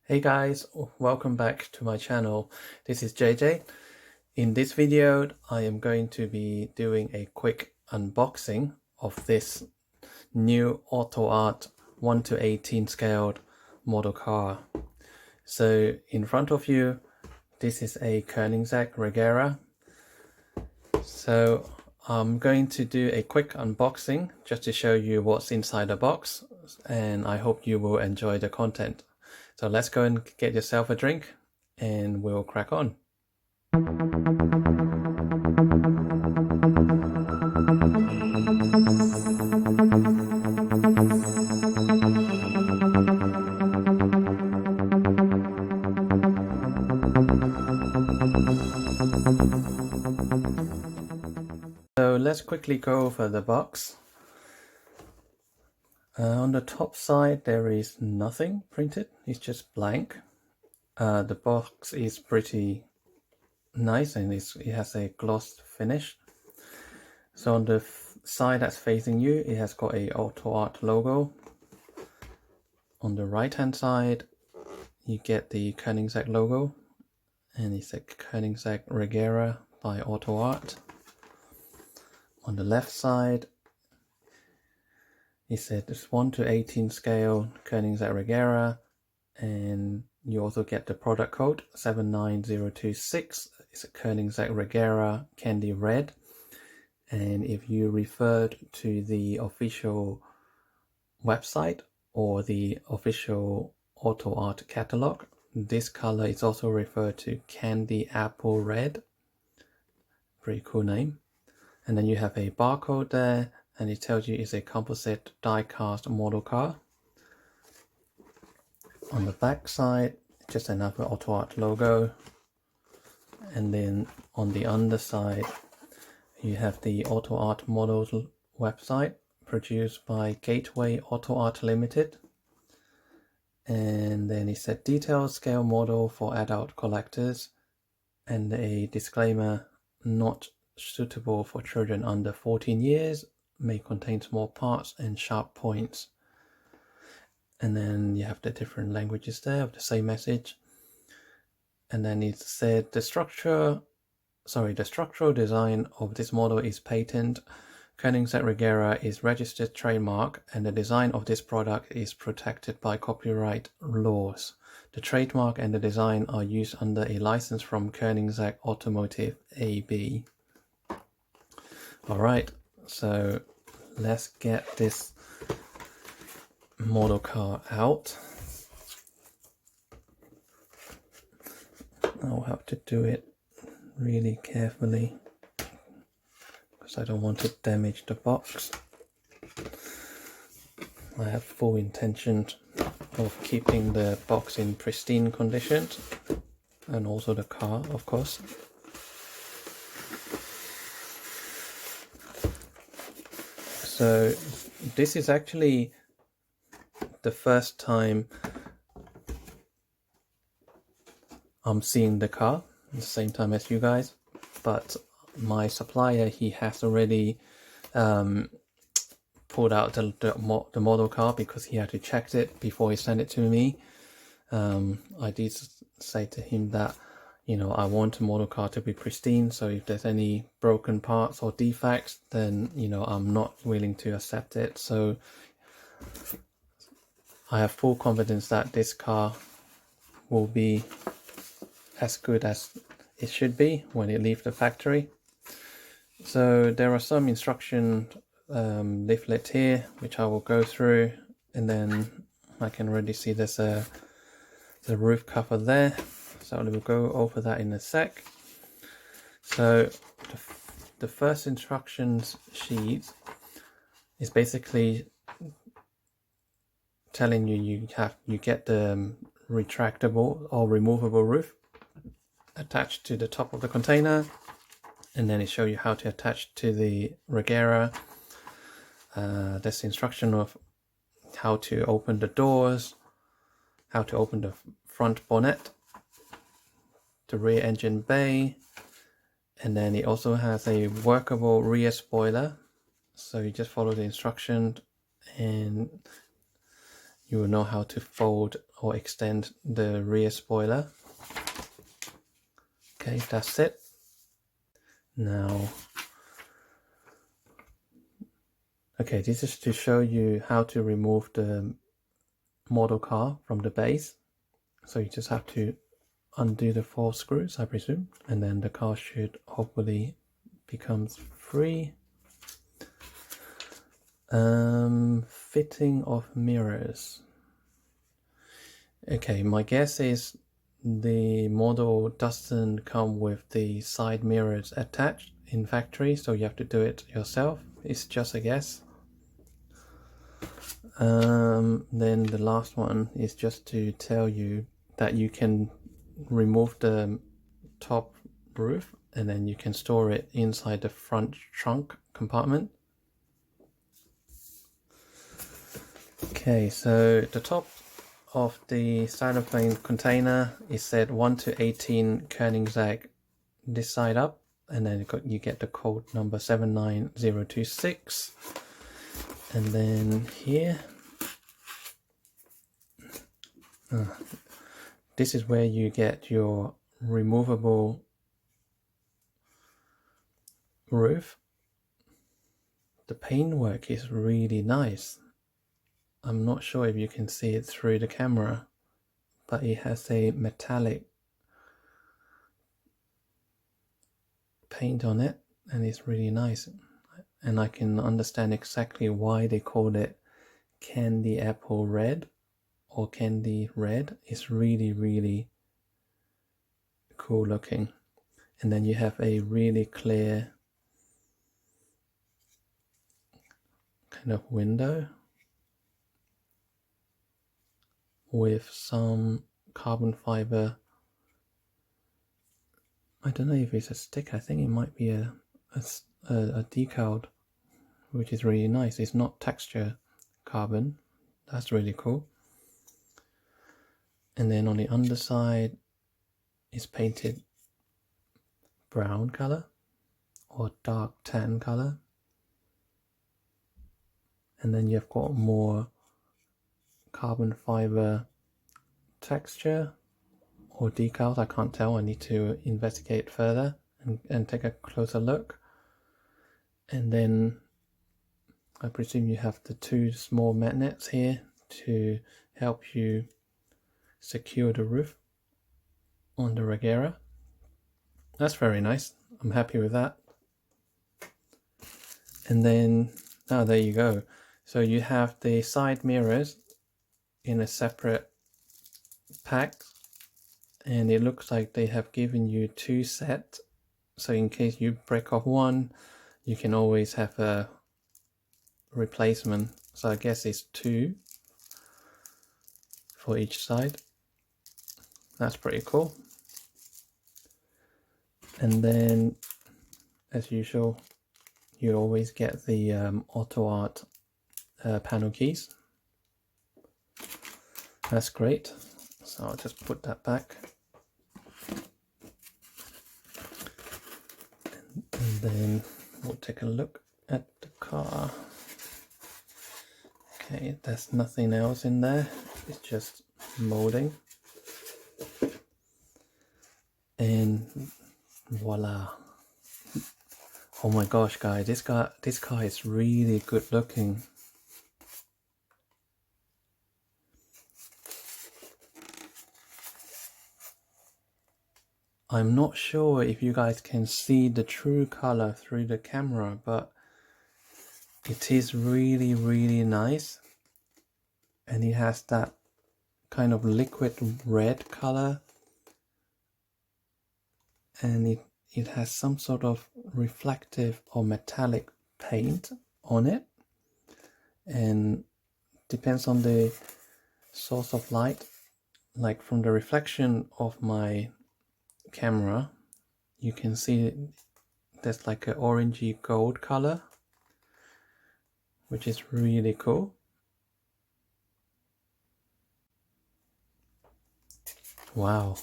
Hey guys, welcome back to my channel. This is JJ. In this video, I am going to be doing a quick unboxing of this new AUTOart 1:18 scaled model car. So in front of you, this is a Koenigsegg Regera. So I'm going to do a quick unboxing just to show you what's inside the box, and I hope you will enjoy the content. So let's go and get yourself a drink and we'll crack on. So let's quickly go over the box. On the top side there is nothing printed, it's just blank. The box is pretty nice and it has a gloss finish. So on the side that's facing you, it has got a AUTOart logo. On the right hand side you get the Koenigsegg logo, and it's a Koenigsegg Regera by AUTOart. On the left side it said it's 1:18 scale Koenigsegg Regera, and you also get the product code 79026. It's a Koenigsegg Regera Candy Red, and if you referred to the official website or the official AUTOart catalog, this color is also referred to Candy Apple Red. Pretty cool name. And then you have a barcode there, and it tells you it's a composite die-cast model car. On the back side, just another AUTOart logo, and then on the underside you have the AUTOart models website, produced by Gateway AUTOart Limited, and then it said detailed scale model for adult collectors, and a disclaimer: not suitable for children under 14 years, may contain small parts and sharp points. And then you have the different languages there of the same message. And then it said the structural design of this model is patent. Koenigsegg Regera is registered trademark, and the design of this product is protected by copyright laws. The trademark and the design are used under a license from Koenigsegg Automotive AB. Alright, so let's get this model car out. I'll have to do it really carefully because I don't want to damage the box. I have full intention of keeping the box in pristine condition, and also the car, of course. So this is actually the first time I'm seeing the car at the same time as you guys, but my supplier, he has already pulled out the model car because he had to check it before he sent it to me. I did say to him that, you know, I want a model car to be pristine, so if there's any broken parts or defects, then, you know, I'm not willing to accept it. So I have full confidence that this car will be as good as it should be when it leaves the factory. So there are some instruction leaflet here which I will go through, and then I can already see there's the roof cover there, so we'll go over that in a sec. So the first instructions sheet is basically telling you you get the retractable or removable roof attached to the top of the container, and then it shows you how to attach to the Regera. There's instruction of how to open the doors, how to open the front bonnet, the rear engine bay, and then it also has a workable rear spoiler. So you just follow the instruction and you will know how to fold or extend the rear spoiler. Okay, that's it. Now, okay, this is to show you how to remove the model car from the base. So you just have to undo the 4 screws, I presume, and then the car should hopefully becomes free. Fitting of mirrors. Okay, my guess is the model doesn't come with the side mirrors attached in factory, so you have to do it yourself. It's just a guess. Then the last one is just to tell you that you can remove the top roof and then you can store it inside the front trunk compartment. Okay, so the top of the styrofoam container is set 1 to 18 Koenigsegg this side up, and then you get the code number 79026. And then here, this is where you get your removable roof. The paintwork is really nice. I'm not sure if you can see it through the camera, but it has a metallic paint on it and it's really nice. And I can understand exactly why they called it candy apple red or candy red. It's really, really cool looking. And then you have a really clear kind of window with some carbon fiber. I don't know if it's a stick. I think it might be a decal, which is really nice. It's not texture carbon. That's really cool. And then on the underside, it's painted brown color or dark tan color. And then you've got more carbon fiber texture or decals. I can't tell. I need to investigate further and take a closer look. And then I presume you have the 2 small magnets here to help you secure the roof on the Regera. That's very nice. I'm happy with that. And then, there you go. So you have the side mirrors in a separate pack, and it looks like they have given you 2 sets. So in case you break off one, you can always have a replacement. So I guess it's 2 for each side. That's pretty cool. And then, as usual, you always get the AUTOart panel keys. That's great. So I'll just put that back. And then we'll take a look at the car. Okay, there's nothing else in there. It's just molding. And voila. Oh my gosh, guys, this car is really good looking. I'm not sure if you guys can see the true color through the camera, but it is really, really nice. And it has that kind of liquid red color. And it has some sort of reflective or metallic paint on it. And depends on the source of light. Like from the reflection of my camera, you can see there's like an orangey gold color, which is really cool. Wow.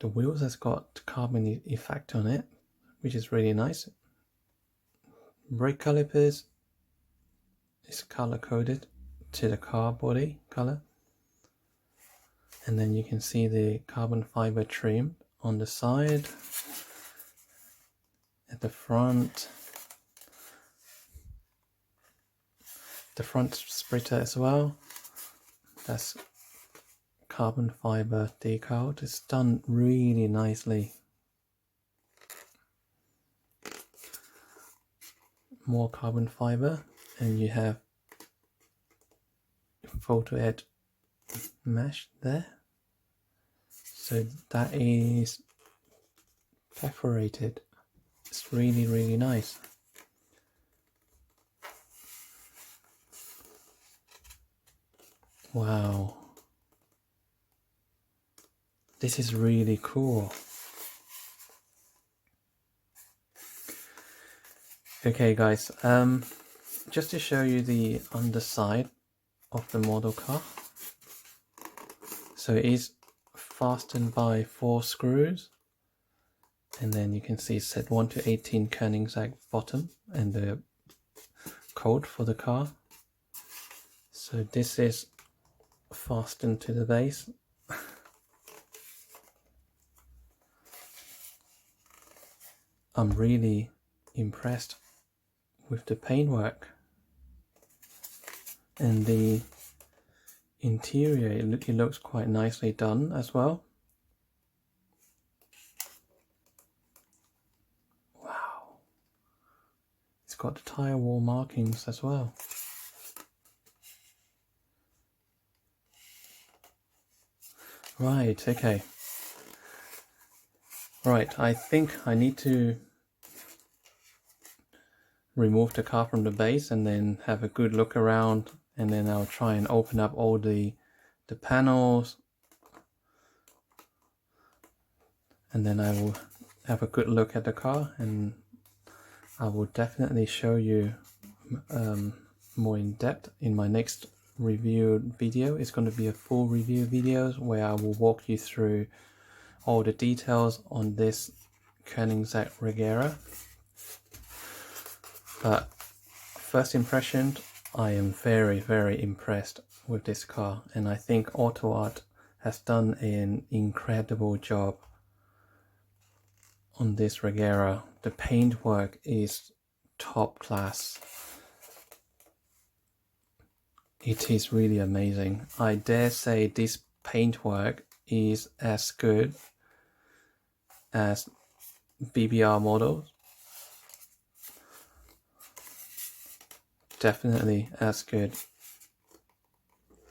The wheels has got carbon effect on it, which is really nice. brake calipers is color coded to the car body color, and then you can see the carbon fiber trim on the side, at the front splitter as well. That's carbon fiber decal. It's done really nicely. More carbon fiber, and you have photo edge mesh there, so that is perforated. It's really nice. Wow, this is really cool. Okay guys, just to show you the underside of the model car. So it is fastened by 4 screws, and then you can see it said 1 to 18 Koenigsegg bottom and the code for the car. So this is fastened to the base. I'm really impressed with the paintwork and the interior. It looks quite nicely done as well. Wow, it's got the tire wall markings as well. Right, okay. Right, I think I need to remove the car from the base and then have a good look around, and then I'll try and open up all the panels, and then I will have a good look at the car, and I will definitely show you more in depth in my next review video. It's going to be a full review video where I will walk you through all the details on this Koenigsegg Regera. But first impression, I am very impressed with this car, and I think AUTOart has done an incredible job on this Regera. The paintwork is top class. It is really amazing. I dare say this paintwork is as good as BBR models. Definitely as good.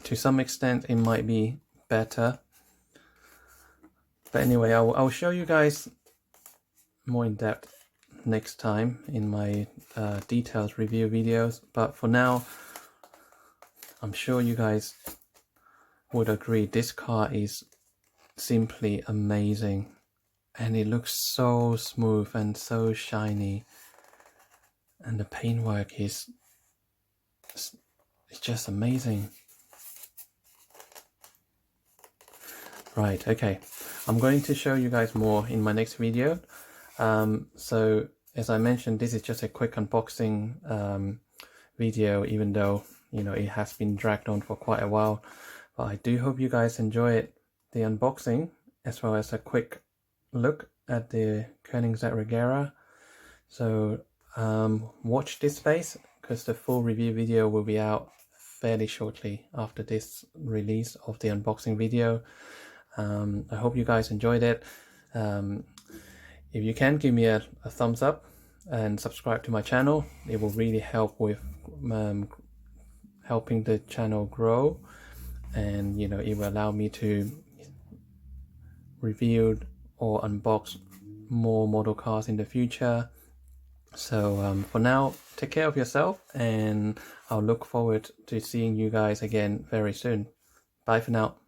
To some extent it might be better, but anyway, I'll show you guys more in depth next time in my detailed review videos. But for now, I'm sure you guys would agree this car is simply amazing, and it looks so smooth and so shiny, and the paintwork is it's just amazing. Right, okay, I'm going to show you guys more in my next video. So as I mentioned, this is just a quick unboxing video, even though it has been dragged on for quite a while. But I do hope you guys enjoy it, the unboxing, as well as a quick look at the Koenigsegg Regera. So watch this space, because the full review video will be out fairly shortly after this release of the unboxing video. I hope you guys enjoyed it. If you can, give me a thumbs up and subscribe to my channel. It will really help with helping the channel grow, and it will allow me to review or unbox more model cars in the future. So for now, take care of yourself, and I'll look forward to seeing you guys again very soon. Bye for now.